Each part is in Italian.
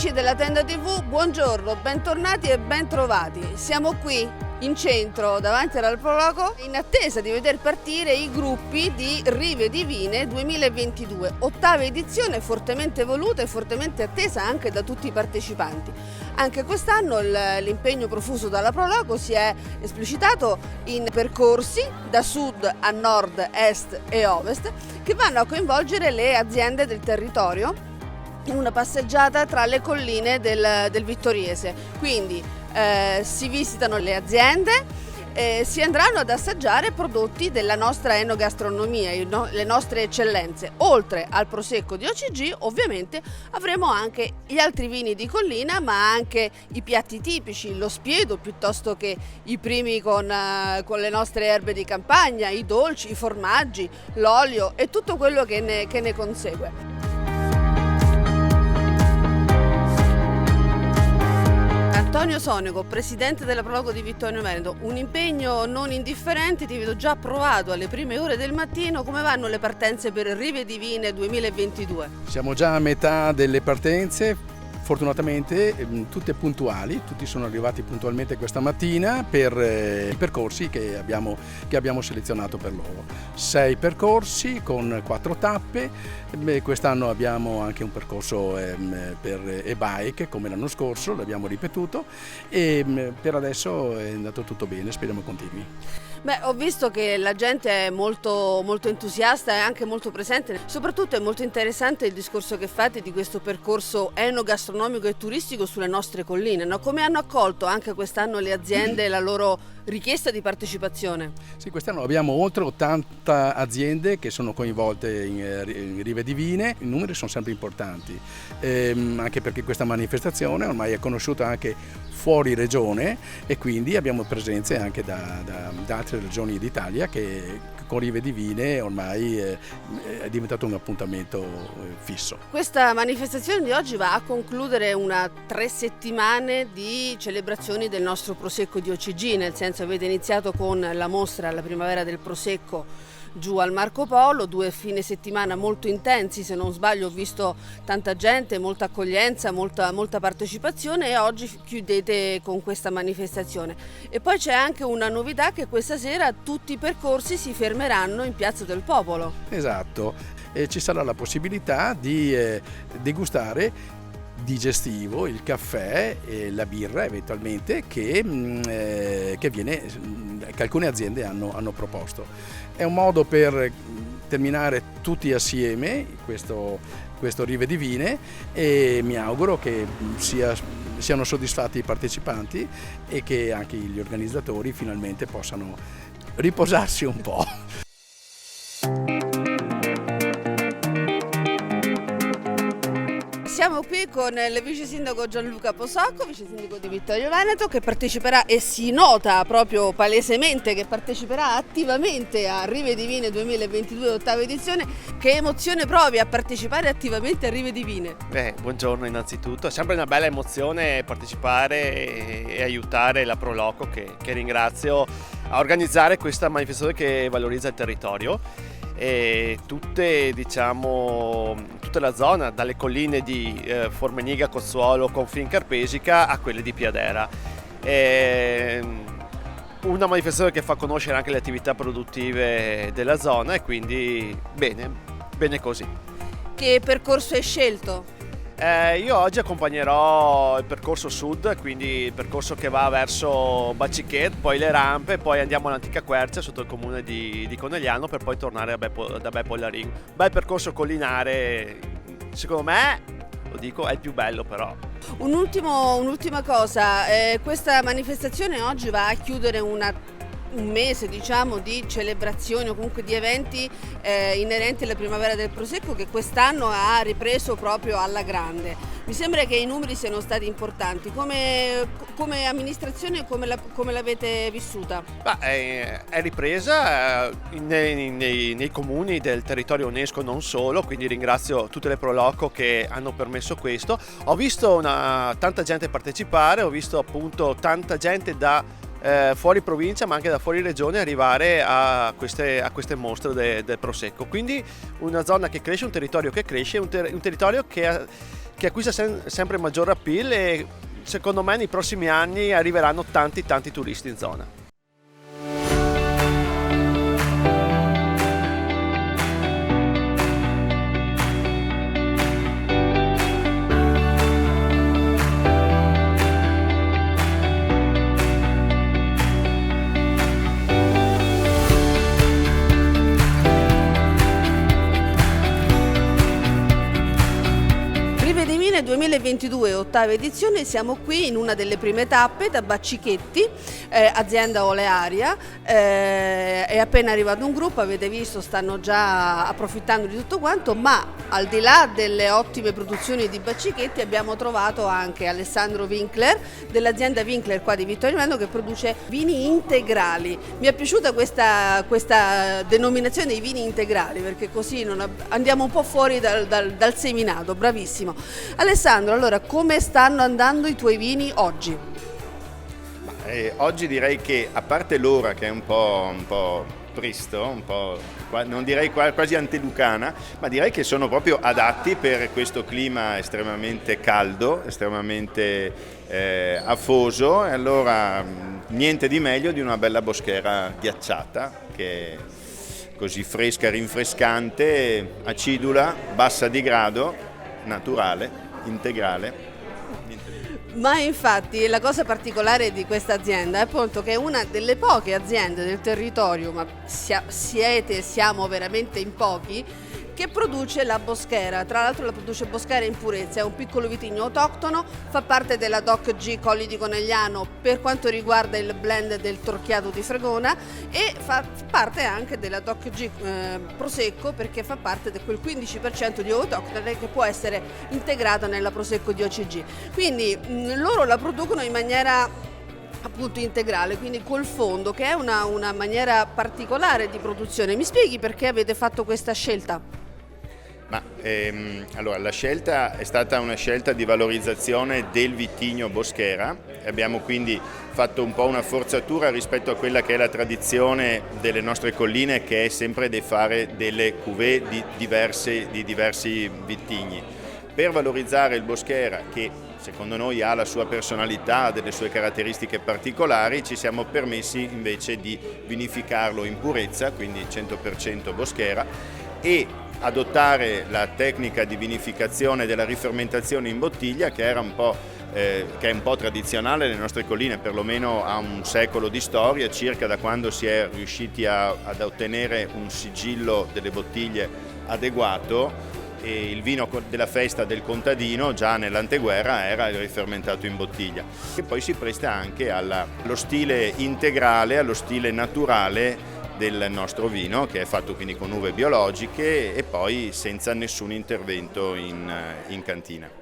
Amici della Tenda TV, buongiorno, bentornati e bentrovati. Siamo qui in centro davanti all'Alproloco in attesa di veder partire i gruppi di Rive Divine 2022, ottava edizione fortemente voluta e fortemente attesa anche da tutti i partecipanti. Anche quest'anno l'impegno profuso dall'Alproloco si è esplicitato in percorsi da sud a nord, est e ovest che vanno a coinvolgere le aziende del territorio in una passeggiata tra le colline del Vittoriese. Quindi si visitano le aziende, si andranno ad assaggiare prodotti della nostra enogastronomia, le nostre eccellenze. Oltre al prosecco di OCG ovviamente avremo anche gli altri vini di collina, ma anche i piatti tipici, lo spiedo piuttosto che i primi con le nostre erbe di campagna, i dolci, i formaggi, l'olio e tutto quello che ne consegue. Antonio Sonego, presidente dell'Alproloco di Vittorio Veneto, un impegno non indifferente, ti vedo già provato alle prime ore del mattino. Come vanno le partenze per Rive Divine 2022? Siamo già a metà delle partenze, fortunatamente tutte puntuali, tutti sono arrivati puntualmente questa mattina per i percorsi che abbiamo selezionato per loro. 6 percorsi con 4 tappe. Quest'anno abbiamo anche un percorso per e-bike come l'anno scorso, l'abbiamo ripetuto e per adesso è andato tutto bene, speriamo continui. Beh, ho visto che la gente è molto entusiasta e anche molto presente, soprattutto è molto interessante il discorso che fate di questo percorso enogastronomico e turistico sulle nostre colline, no? Come hanno accolto anche quest'anno le aziende la loro richiesta di partecipazione? Sì, quest'anno abbiamo oltre 80 aziende che sono coinvolte in Rive Divine, i numeri sono sempre importanti, anche perché questa manifestazione ormai è conosciuta anche fuori regione e quindi abbiamo presenze anche da altre regioni d'Italia che con Rive Divine ormai è diventato un appuntamento fisso. Questa manifestazione di oggi va a concludere 3 settimane di celebrazioni del nostro Prosecco di OCG, nel senso avete iniziato con la mostra alla primavera del Prosecco giù al Marco Polo, 2 fine settimana molto intensi, se non sbaglio ho visto tanta gente, molta accoglienza, molta partecipazione e oggi chiudete con questa manifestazione. E poi c'è anche una novità, che questa sera tutti i percorsi si fermeranno in Piazza del Popolo. Esatto, ci sarà la possibilità di degustare digestivo, il caffè e la birra eventualmente che alcune aziende hanno proposto. È un modo per terminare tutti assieme questo Rive Divine e mi auguro che siano soddisfatti i partecipanti e che anche gli organizzatori finalmente possano riposarsi un po'. Siamo qui con il vice sindaco Gianluca Posocco, vice sindaco di Vittorio Veneto, che parteciperà e si nota proprio palesemente che parteciperà attivamente a Rive Divine 2022, ottava edizione. Che emozione provi a partecipare attivamente a Rive Divine? Buongiorno innanzitutto, è sempre una bella emozione partecipare e aiutare l'Alproloco che ringrazio a organizzare questa manifestazione che valorizza il territorio. E tutta la zona, dalle colline di Formeniga, Cozzuolo, Confin Carpesica a quelle di Piadera. Una manifestazione che fa conoscere anche le attività produttive della zona e quindi bene così. Che percorso hai scelto? Io oggi accompagnerò il percorso sud, quindi il percorso che va verso Bacichet, poi le rampe, poi andiamo all'antica Quercia sotto il comune di Conegliano per poi tornare da Beppo alla Rigo. Bel percorso collinare, secondo me, lo dico, è il più bello però. Un'ultima cosa, questa manifestazione oggi va a chiudere un mese di celebrazioni o comunque di eventi inerenti alla primavera del Prosecco, che quest'anno ha ripreso proprio alla grande. Mi sembra che i numeri siano stati importanti. Come amministrazione come l'avete vissuta? È ripresa nei comuni del territorio UNESCO, non solo, quindi ringrazio tutte le Proloco che hanno permesso questo. Ho visto tanta gente partecipare, ho visto appunto tanta gente da fuori provincia ma anche da fuori regione arrivare a queste mostre del Prosecco, quindi una zona che cresce, un territorio che cresce, un territorio che che acquista sempre maggior appeal e secondo me nei prossimi anni arriveranno tanti turisti in zona. Rive di Vine 2022, ottava edizione, siamo qui in una delle prime tappe da Baccichetti, azienda olearia, è appena arrivato un gruppo, avete visto, stanno già approfittando di tutto quanto, ma al di là delle ottime produzioni di Baccichetti abbiamo trovato anche Alessandro Winkler dell'azienda Winkler qua di Vittorio Veneto che produce vini integrali. Mi è piaciuta questa denominazione dei vini integrali perché così andiamo un po' fuori dal seminato, bravissimo. Alessandro, allora come stanno andando i tuoi vini oggi? Oggi direi che a parte l'ora che è un po' presto, un po' non direi quasi antelucana, ma direi che sono proprio adatti per questo clima estremamente caldo, estremamente afoso, e allora niente di meglio di una bella boschera ghiacciata che è così fresca, rinfrescante, acidula, bassa di grado, naturale, integrale. Ma infatti la cosa particolare di questa azienda è appunto che è una delle poche aziende del territorio, ma siamo veramente in pochi, che produce la boschera. Tra l'altro la produce Boschera in purezza, è un piccolo vitigno autoctono, fa parte della DOC G Colli di Conegliano per quanto riguarda il blend del Torchiato di Fregona e fa parte anche della DOC G Prosecco perché fa parte di quel 15% di autoctone che può essere integrata nella Prosecco di OCG. Quindi loro la producono in maniera appunto integrale, quindi col fondo, che è una maniera particolare di produzione. Mi spieghi perché avete fatto questa scelta? Allora, la scelta è stata una scelta di valorizzazione del vitigno Boschera. Abbiamo quindi fatto un po' una forzatura rispetto a quella che è la tradizione delle nostre colline, che è sempre di fare delle cuvée di diversi vitigni. Per valorizzare il Boschera, che secondo noi ha la sua personalità, delle sue caratteristiche particolari, ci siamo permessi invece di vinificarlo in purezza, quindi 100% Boschera, e adottare la tecnica di vinificazione della rifermentazione in bottiglia che è un po' tradizionale nelle nostre colline, perlomeno ha un secolo di storia circa, da quando si è riusciti ad ottenere un sigillo delle bottiglie adeguato. E il vino della festa del contadino già nell'anteguerra era rifermentato in bottiglia, che poi si presta anche allo stile integrale, allo stile naturale del nostro vino, che è fatto quindi con uve biologiche e poi senza nessun intervento in cantina.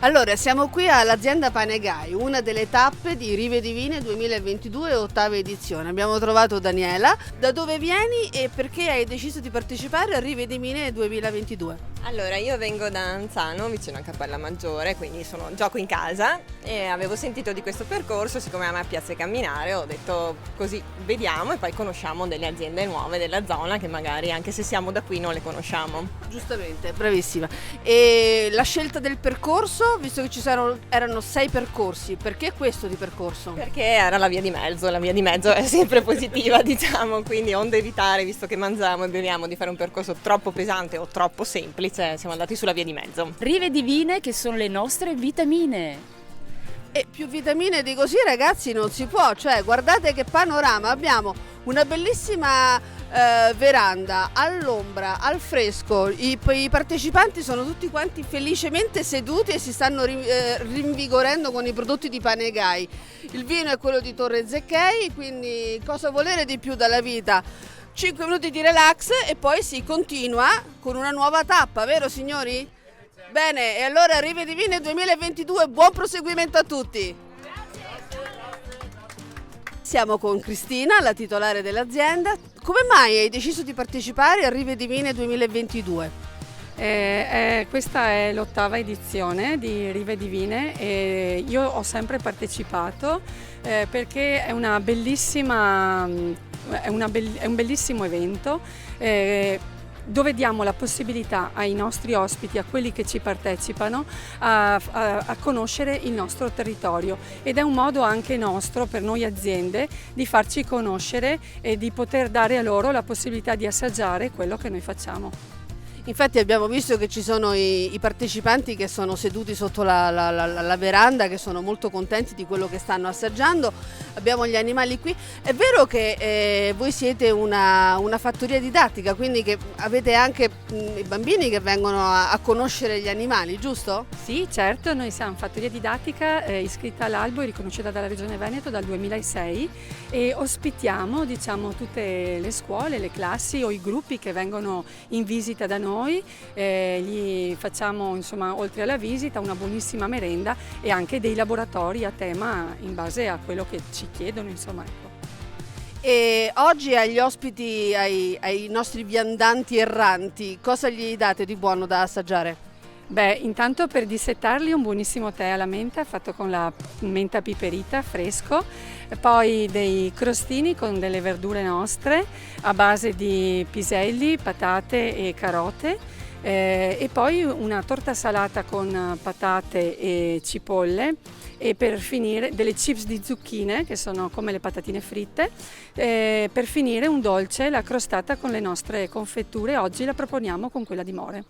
Allora, siamo qui all'azienda Panegai, una delle tappe di Rive di Vine 2022, ottava edizione. Abbiamo trovato Daniela. Da dove vieni e perché hai deciso di partecipare a Rive di Vine 2022? Allora, io vengo da Anzano, vicino a Cappella Maggiore, quindi gioco in casa e avevo sentito di questo percorso, siccome a me piace camminare, ho detto così vediamo e poi conosciamo delle aziende nuove della zona che magari anche se siamo da qui non le conosciamo. Giustamente, bravissima. E la scelta del percorso, visto che erano 6 percorsi, perché questo di percorso? Perché era la via di mezzo è sempre positiva diciamo, quindi onde evitare, visto che mangiamo e beviamo, di fare un percorso troppo pesante o troppo semplice, siamo andati sulla via di mezzo. Rive di Vine che sono le nostre vitamine. E più vitamine di così ragazzi non si può, cioè guardate che panorama, abbiamo una bellissima veranda all'ombra, al fresco, i partecipanti sono tutti quanti felicemente seduti e si stanno rinvigorendo con i prodotti di Panegai. Il vino è quello di Torre Zecchei, quindi cosa volere di più dalla vita? 5 minuti di relax e poi si continua con una nuova tappa, vero signori? Bene, e allora Rive Divine 2022, buon proseguimento a tutti! Siamo con Cristina, la titolare dell'azienda. Come mai hai deciso di partecipare a Rive Divine 2022? Questa è l'8ª edizione di Rive Divine e io ho sempre partecipato perché è un bellissimo evento dove diamo la possibilità ai nostri ospiti, a quelli che ci partecipano, a conoscere il nostro territorio, ed è un modo anche nostro, per noi aziende, di farci conoscere e di poter dare a loro la possibilità di assaggiare quello che noi facciamo. Infatti abbiamo visto che ci sono i partecipanti che sono seduti sotto la veranda, che sono molto contenti di quello che stanno assaggiando. Abbiamo gli animali qui. È vero che voi siete una fattoria didattica, quindi che avete anche i bambini che vengono a conoscere gli animali, giusto? Sì, certo, noi siamo fattoria didattica iscritta all'albo e riconosciuta dalla Regione Veneto dal 2006 e ospitiamo, tutte le scuole, le classi o i gruppi che vengono in visita da noi. Gli facciamo, oltre alla visita, una buonissima merenda e anche dei laboratori a tema in base a quello che ci chiedono, ecco. E oggi agli ospiti, ai nostri viandanti erranti, cosa gli date di buono da assaggiare? Beh, intanto per dissettarli un buonissimo tè alla menta fatto con la menta piperita fresco, poi dei crostini con delle verdure nostre a base di piselli, patate e carote, e poi una torta salata con patate e cipolle, e per finire delle chips di zucchine che sono come le patatine fritte, per finire un dolce, la crostata con le nostre confetture. Oggi la proponiamo con quella di more.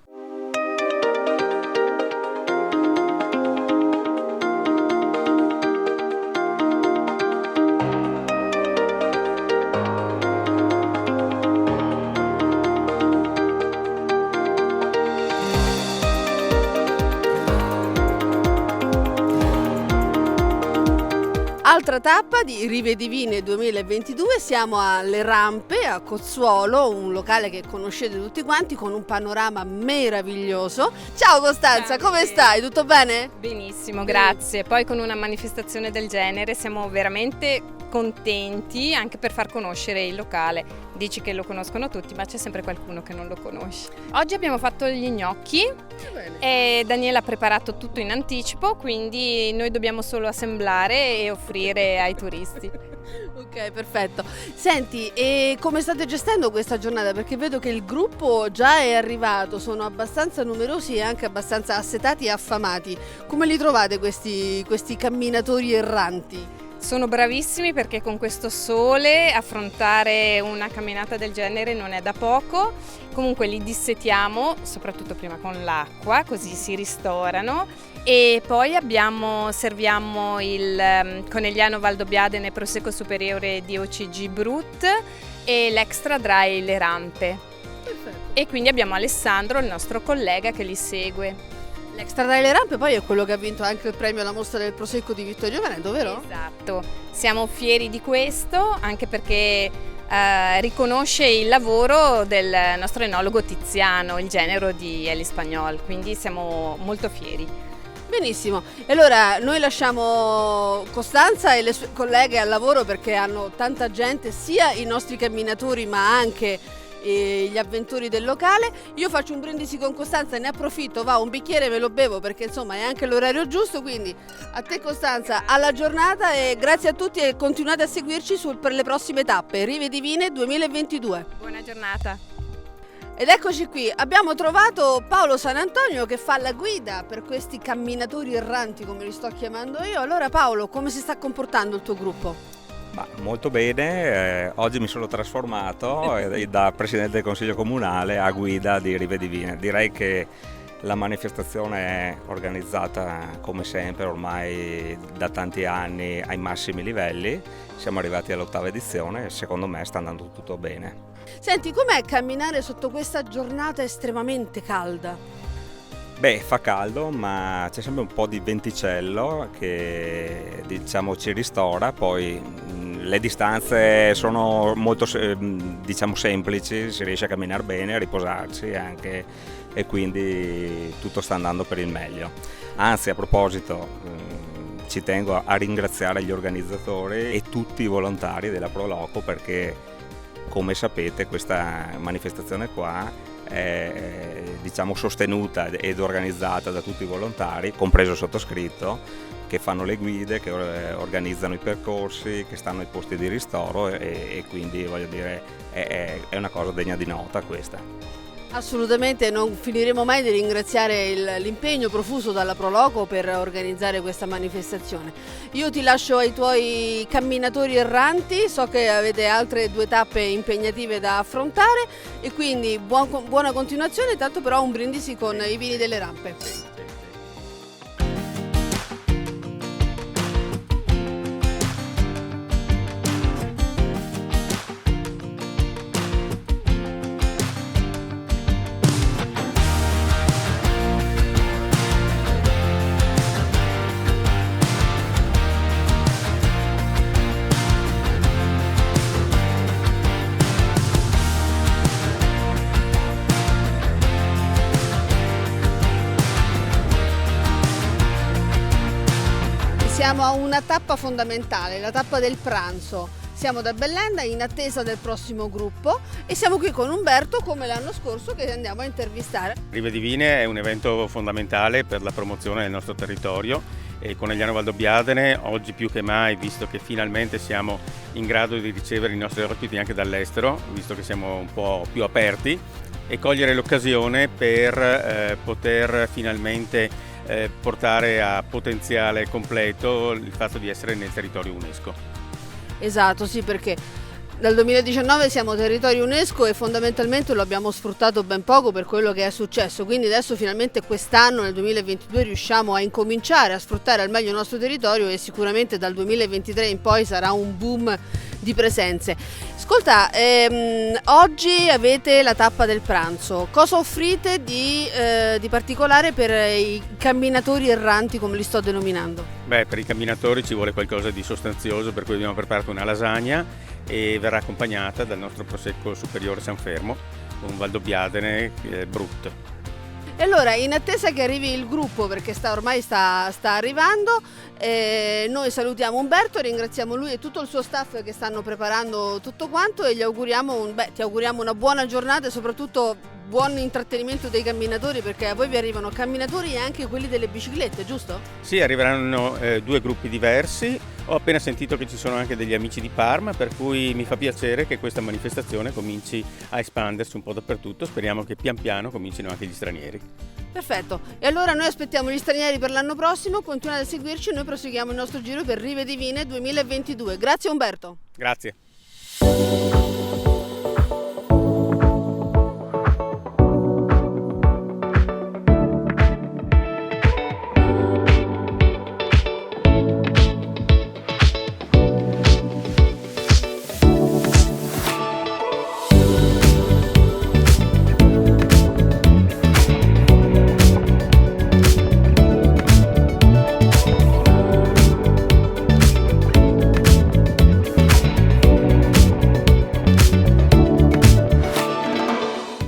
Altra tappa di Rive Divine 2022, siamo alle Rampe a Cozzuolo, un locale che conoscete tutti quanti con un panorama meraviglioso. Ciao Costanza, Ciao, come stai? Tutto bene? Benissimo, grazie. Poi con una manifestazione del genere siamo veramente contenti anche per far conoscere il locale. Dici che lo conoscono tutti, ma c'è sempre qualcuno che non lo conosce. Oggi abbiamo fatto gli gnocchi e Daniela ha preparato tutto in anticipo, quindi noi dobbiamo solo assemblare e offrire ai turisti. Ok, perfetto. Senti, e come state gestendo questa giornata? Perché vedo che il gruppo già è arrivato, sono abbastanza numerosi e anche abbastanza assetati e affamati. Come li trovate questi camminatori erranti? Sono bravissimi perché con questo sole affrontare una camminata del genere non è da poco. Comunque li dissetiamo, soprattutto prima con l'acqua, così si ristorano. E poi serviamo il Conegliano Valdobbiadene Prosecco Superiore di OCG Brut e l'Extra Dry Le Rampe. Perfetto. E quindi abbiamo Alessandro, il nostro collega, che li segue. L'Extra Dry Le Rampe poi è quello che ha vinto anche il premio alla mostra del Prosecco di Vittorio Veneto, vero? Esatto, siamo fieri di questo anche perché riconosce il lavoro del nostro enologo Tiziano, il genero di Elie Spagnol, quindi siamo molto fieri. Benissimo, e allora noi lasciamo Costanza e le sue colleghe al lavoro perché hanno tanta gente, sia i nostri camminatori ma anche gli avventori del locale. Io faccio un brindisi con Costanza, ne approfitto, un bicchiere me lo bevo perché insomma è anche l'orario giusto, quindi a te Costanza, alla giornata e grazie a tutti e continuate a seguirci per le prossime tappe Rive Divine 2022. Buona giornata. Ed eccoci qui, abbiamo trovato Paolo Sanantonio che fa la guida per questi camminatori erranti, come li sto chiamando io. Allora Paolo, come si sta comportando il tuo gruppo? Molto bene, oggi mi sono trasformato da Presidente del Consiglio Comunale a guida di Rive Divine. Direi che la manifestazione è organizzata come sempre ormai da tanti anni ai massimi livelli, siamo arrivati all'8ª edizione e secondo me sta andando tutto bene. Senti, com'è camminare sotto questa giornata estremamente calda? Fa caldo, ma c'è sempre un po' di venticello che ci ristora, poi Le distanze sono molto diciamo semplici, si riesce a camminare bene, a riposarci anche, e quindi tutto sta andando per il meglio. Anzi, a proposito, ci tengo a ringraziare gli organizzatori e tutti i volontari della Proloco, perché come sapete questa manifestazione qua è diciamo sostenuta ed organizzata da tutti i volontari, compreso il sottoscritto, che fanno le guide, che organizzano i percorsi, che stanno ai posti di ristoro, e quindi voglio dire è una cosa degna di nota questa. Assolutamente, non finiremo mai di ringraziare l'impegno profuso dalla Proloco per organizzare questa manifestazione. Io ti lascio ai tuoi camminatori erranti, so che avete altre 2 tappe impegnative da affrontare e quindi buona continuazione, tanto però un brindisi con i vini delle rampe. Siamo a una tappa fondamentale, la tappa del pranzo. Siamo da Bellenda in attesa del prossimo gruppo e siamo qui con Umberto come l'anno scorso che andiamo a intervistare. Rive Divine è un evento fondamentale per la promozione del nostro territorio e Conegliano Valdobbiadene oggi più che mai, visto che finalmente siamo in grado di ricevere i nostri ospiti anche dall'estero, visto che siamo un po' più aperti, e cogliere l'occasione per poter finalmente portare a potenziale completo il fatto di essere nel territorio UNESCO. Esatto, sì, perché dal 2019 siamo territorio UNESCO e fondamentalmente lo abbiamo sfruttato ben poco per quello che è successo, quindi adesso finalmente quest'anno nel 2022 riusciamo a incominciare a sfruttare al meglio il nostro territorio e sicuramente dal 2023 in poi sarà un boom di presenze. Ascolta, oggi avete la tappa del pranzo, cosa offrite di particolare per i camminatori erranti, come li sto denominando? Beh, per i camminatori ci vuole qualcosa di sostanzioso, per cui abbiamo preparato una lasagna e verrà accompagnata dal nostro prosecco superiore San Fermo, un Valdobbiadene Brut. E allora, in attesa che arrivi il gruppo, perché ormai sta arrivando, noi salutiamo Umberto, ringraziamo lui e tutto il suo staff che stanno preparando tutto quanto e ti auguriamo una buona giornata e soprattutto buon intrattenimento dei camminatori, perché a voi vi arrivano camminatori e anche quelli delle biciclette, giusto? Sì, arriveranno 2 gruppi diversi. Ho appena sentito che ci sono anche degli amici di Parma, per cui mi fa piacere che questa manifestazione cominci a espandersi un po' dappertutto. Speriamo che pian piano comincino anche gli stranieri. Perfetto, e allora noi aspettiamo gli stranieri per l'anno prossimo, continuate a seguirci e noi proseguiamo il nostro giro per Rive Divine 2022. Grazie Umberto. Grazie.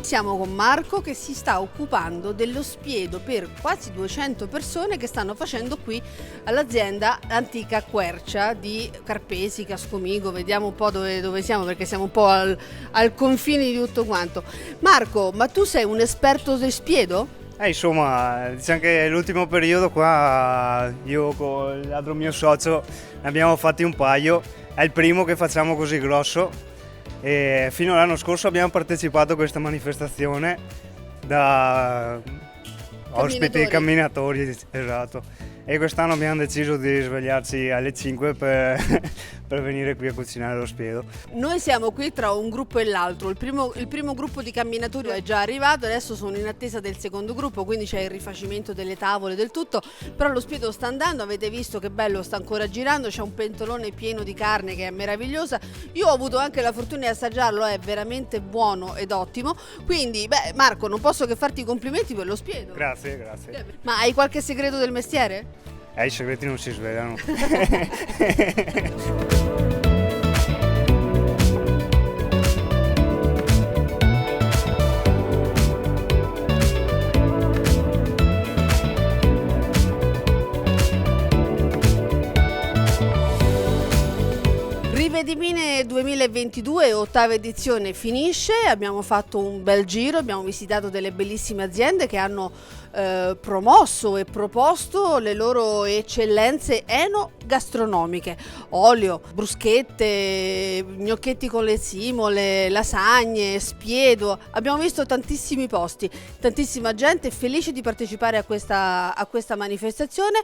Siamo con Marco che si sta occupando dello spiedo per quasi 200 persone che stanno facendo qui all'azienda Antica Quercia di Carpesi, Cascomigo. Vediamo un po' dove siamo, perché siamo un po' al confine di tutto quanto. Marco, ma tu sei un esperto del spiedo? Insomma, diciamo che l'ultimo periodo qua io con l'altro mio socio ne abbiamo fatti un paio, è il primo che facciamo così grosso. E fino all'anno scorso abbiamo partecipato a questa manifestazione da ospiti camminatori, esatto. E quest'anno abbiamo deciso di svegliarci alle 5 per venire qui a cucinare lo spiedo. Noi siamo qui tra un gruppo e l'altro, il primo gruppo di camminatori è già arrivato, adesso sono in attesa del secondo gruppo, quindi c'è il rifacimento delle tavole, del tutto, però lo spiedo sta andando, avete visto che bello, sta ancora girando, c'è un pentolone pieno di carne che è meravigliosa, io ho avuto anche la fortuna di assaggiarlo, è veramente buono ed ottimo, quindi Marco, non posso che farti i complimenti per lo spiedo. Grazie, grazie. Ma hai qualche segreto del mestiere? I segreti non si svelano. Rive di Vine 2022, ottava edizione, finisce. Abbiamo fatto un bel giro, abbiamo visitato delle bellissime aziende che hanno promosso e proposto le loro eccellenze enogastronomiche: olio, bruschette, gnocchetti con le simole, lasagne, spiedo. Abbiamo visto tantissimi posti, tantissima gente felice di partecipare a questa manifestazione.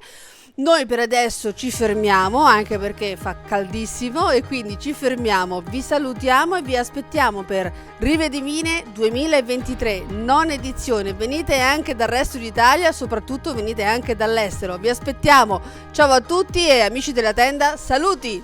Noi per adesso ci fermiamo, anche perché fa caldissimo, e quindi ci fermiamo, vi salutiamo e vi aspettiamo per Rive di Vine 2023, nona edizione. Venite anche dal resto d'Italia, soprattutto venite anche dall'estero, vi aspettiamo. Ciao a tutti e amici della tenda, saluti!